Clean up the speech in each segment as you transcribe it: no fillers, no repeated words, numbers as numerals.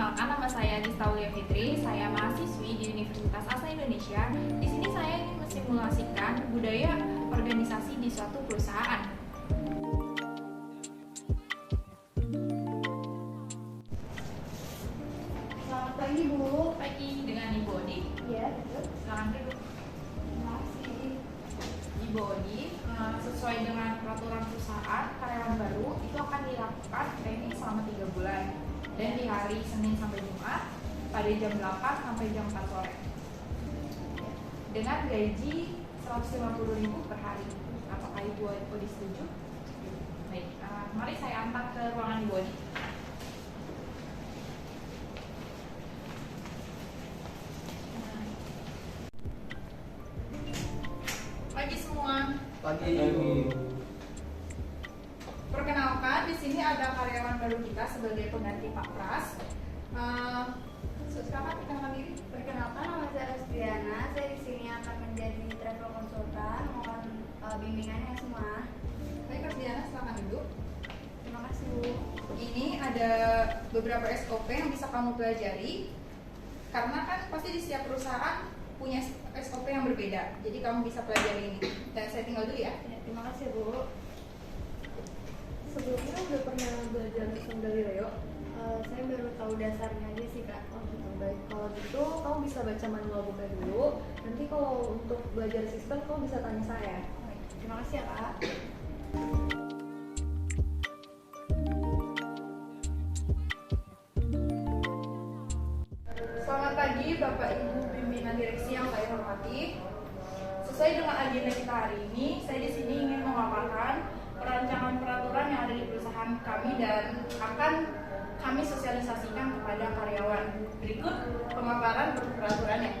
Perkenalkan, nama saya Dista Aulia Fitri. Saya mahasiswi di Universitas Asa Indonesia. Di sini saya ingin mensimulasikan budaya organisasi di suatu perusahaan. Selamat pagi, Bu. Pagi, dengan Ibu Odi. Iya, betul. Silakan duduk. Terima kasih. Ibu Odi, sesuai dengan peraturan perusahaan, karyawan baru itu akan dilakukan training selama 3 bulan dan di hari Senin sampai Jumat pada jam 8 sampai jam 4 sore dengan gaji 150.000 per hari. Apakah Ibu Odi setuju? Baik, mari saya antar ke ruangan Ibu Odi. Pagi semua. Pagi. Perkenalkan, di sini ada karyawan baru kita sebagai pengganti Pak Pras. Silakan perkenalkan diri. Perkenalkan, nama saya Restriana. Saya di sini akan menjadi travel konsultan. Mohon bimbingannya semua. Baik, Mas Diana, silakan duduk. Terima kasih, Bu. Ini ada beberapa SOP yang bisa kamu pelajari. Karena kan pasti di setiap perusahaan punya SOP yang berbeda. Jadi kamu bisa pelajari ini. Dan saya tinggal dulu ya. Ya, terima kasih, Bu. Sebelumnya udah pernah belajar sistem Galileo? Saya baru tahu dasarnya aja sih, Kak. Oh gitu, baik. Kalau gitu, kamu bisa baca manual booknya dulu. Nanti kalau untuk belajar sistem, kamu bisa tanya saya. Baik, terima kasih ya, Kak. Selamat pagi Bapak Ibu pimpinan direksi yang saya hormati. Sesuai dengan agenda kita hari ini, saya di sini ingin memaparkan perancangan peraturan yang ada di perusahaan kami dan akan kami sosialisasikan kepada karyawan. Berikut pemaparan peraturannya.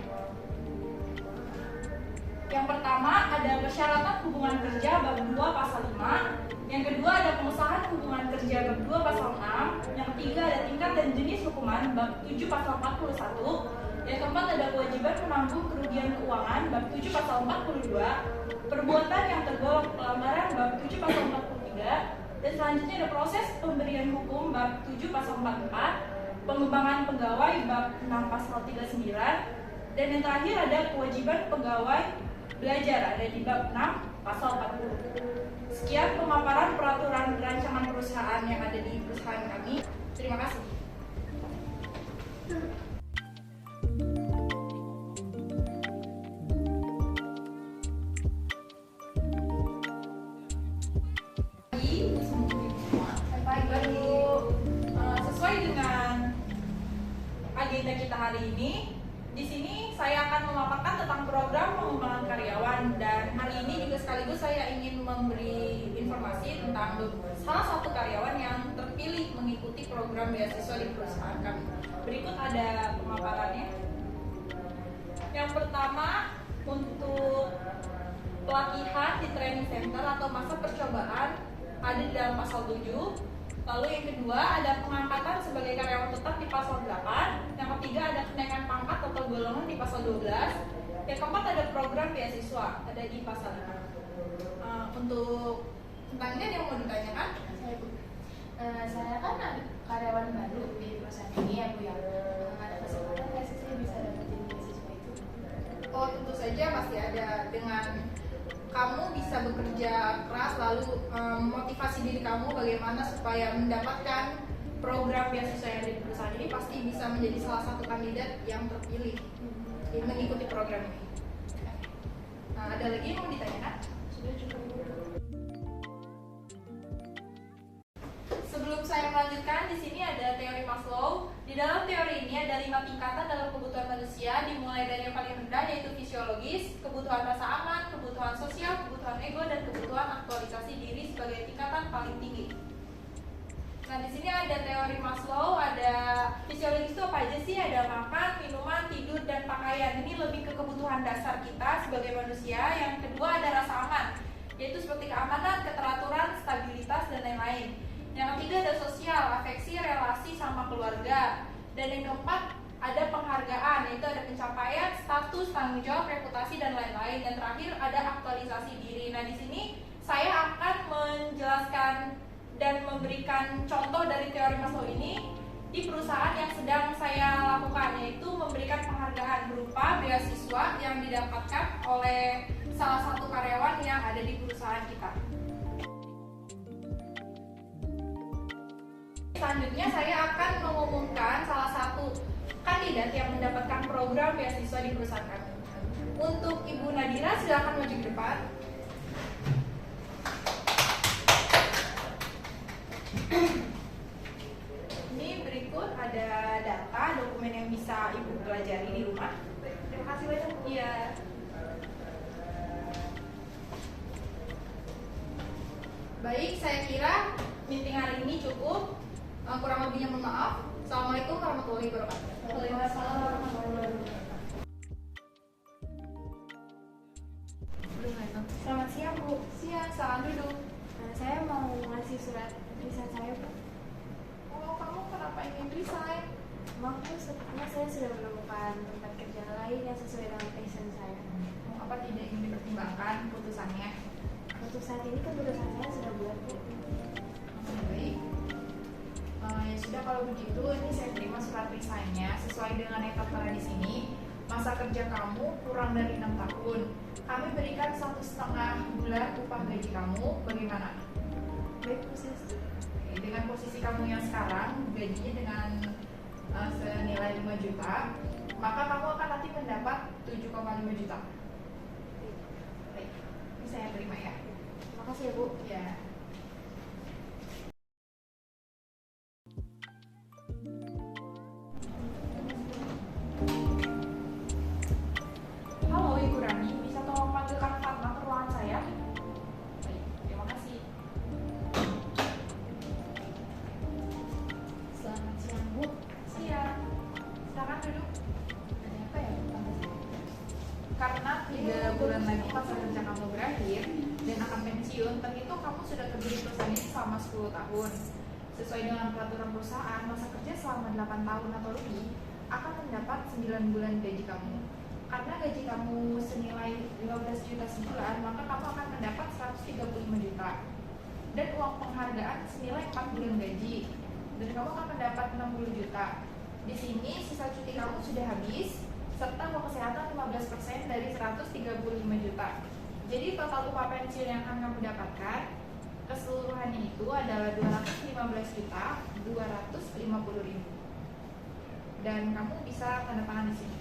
Yang pertama ada persyaratan hubungan kerja bab 2 pasal 5. Yang kedua ada pengusahaan hubungan kerja bab 2 pasal 6. Yang ketiga ada tingkat dan jenis hukuman bab 7 pasal 41. Yang keempat ada kewajiban menanggung kerugian keuangan bab 7 pasal 42. Perbuatan yang tergolong pelanggaran bab 7 pasal 43. Dan selanjutnya ada proses pemberian hukum bab 7 pasal 44. Pengembangan pegawai bab 6 pasal 39. Dan yang terakhir ada kewajiban pegawai belajar ada di bab 6 pasal 40. Sekian pemaparan peraturan rancangan perusahaan yang ada di perusahaan kami. Terima kasih. Sesuai dengan agenda kita hari ini, di sini saya akan memaparkan tentang program pengembangan karyawan dan hari ini juga sekaligus saya ingin memberi informasi tentang salah satu karyawan yang terpilih mengikuti program beasiswa di perusahaan kami. Berikut ada pemaparannya. Yang pertama, untuk pelatihan di training center atau masa percobaan ada di dalam pasal 7. Lalu yang kedua ada pengangkatan sebagai karyawan tetap di pasal 8. Yang ketiga ada kenaikan pangkat atau golongan di pasal 12. Yang keempat ada program beasiswa ada di pasal 5. Untuk tentang ini ada yang mau ditanyakan? Saya kan karyawan baru di perusahaan ini ya, Bu, ya. Ada kesempatan nggak sih saya bisa dapetin beasiswa itu? Oh, tentu saja pasti ada. Dengan kamu bisa bekerja keras lalu memotivasi diri kamu bagaimana supaya mendapatkan program beasiswa yang ada di perusahaan ini, pasti bisa menjadi salah satu kandidat yang terpilih mengikuti program ini. Nah, ada lagi yang mau ditanyakan? Sudah cukup. Sebelum saya melanjutkan, di sini ada teori Maslow. Di dalam teori ini ada 5 tingkatan dalam kebutuhan manusia, dimulai dari yang paling rendah yaitu fisiologis, kebutuhan rasa aman, kebutuhan sosial, kebutuhan ego, dan kebutuhan aktualisasi diri sebagai tingkatan paling tinggi. Nah, di sini ada teori Maslow, ada fisiologis itu apa aja sih? Ada makan, minuman, tidur, dan pakaian. Ini lebih ke kebutuhan dasar kita sebagai manusia. Yang kedua ada rasa aman, yaitu seperti keamanan, keteraturan, stabilitas, dan lain-lain. Yang ketiga ada sosial, afeksi, relasi sama keluarga. Dan yang keempat ada penghargaan, yaitu ada pencapaian, status, tanggung jawab, reputasi, dan lain-lain. Dan terakhir ada aktualisasi diri. Nah, di sini saya akan menjelaskan dan memberikan contoh dari teori Maslow ini di perusahaan yang sedang saya lakukan, yaitu memberikan penghargaan berupa beasiswa yang didapatkan oleh salah satu karyawan yang ada di perusahaan kita. Selanjutnya saya akan mengumumkan salah satu kandidat yang mendapatkan program beasiswa di perusahaan kami. Untuk Ibu Nadira, silakan maju ke depan. Ini berikut ada data dokumen yang bisa Ibu pelajari di rumah. Terima kasih banyak. Iya. Baik, saya kira meeting hari ini cukup. Kurang lebihnya mohon maaf. Assalamualaikum warahmatullahi wabarakatuh. Waalaikumsalam warahmatullahi wabarakatuh. Selamat siang Bu. Siang, silakan duduk. Saya mau ngasih surat resign saya, Bu. Oh, kamu kenapa ingin resign? Maaf Bu, karena saya sudah menemukan tempat kerja lain yang sesuai dengan passion saya. Apa tidak ingin dipertimbangkan putusannya? Untuk saat ini keputusan saya sudah bulat, Bu. Baik. Ya sudah, kalau begitu ini saya terima surat resign-nya sesuai dengan yang tertera di sini. Masa kerja kamu kurang dari 6 tahun. Kami berikan 1,5 bulan upah gaji kamu. Bagaimana? Baik Bu, saya setuju. Dengan posisi kamu yang sekarang, gajinya dengan senilai 5 juta, maka kamu akan nanti mendapat 7,5 juta. Baik, ini saya terima ya. Terima kasih ya Bu. Ya. Halo Ibu Rani, bisa tolong panggilkan Fatma ke ruangan saya? Baik, terima kasih. Selamat siang Bu. Siang, silakan duduk. Ada apa ya Bu? Karena 3 bulan lagi masa kerja kamu berakhir dan akan pensiun, terhitung kamu sudah kerja di perusahaan ini selama 10 tahun. Sesuai dengan peraturan perusahaan, masa kerja selama 8 tahun atau lebih akan mendapat 9 bulan gaji kamu. Karena gaji kamu senilai 15 juta sebulan, maka kamu akan mendapat 135 juta. Dan uang penghargaan senilai 4 bulan gaji. Dan kamu akan mendapat 60 juta. Di sini sisa cuti kamu sudah habis, serta uang kesehatan 15% dari 135 juta. Jadi total upah pensiun yang akan kamu dapatkan keseluruhannya itu adalah 215 juta 250 ribu. Dan kamu bisa tanda tangan di sini.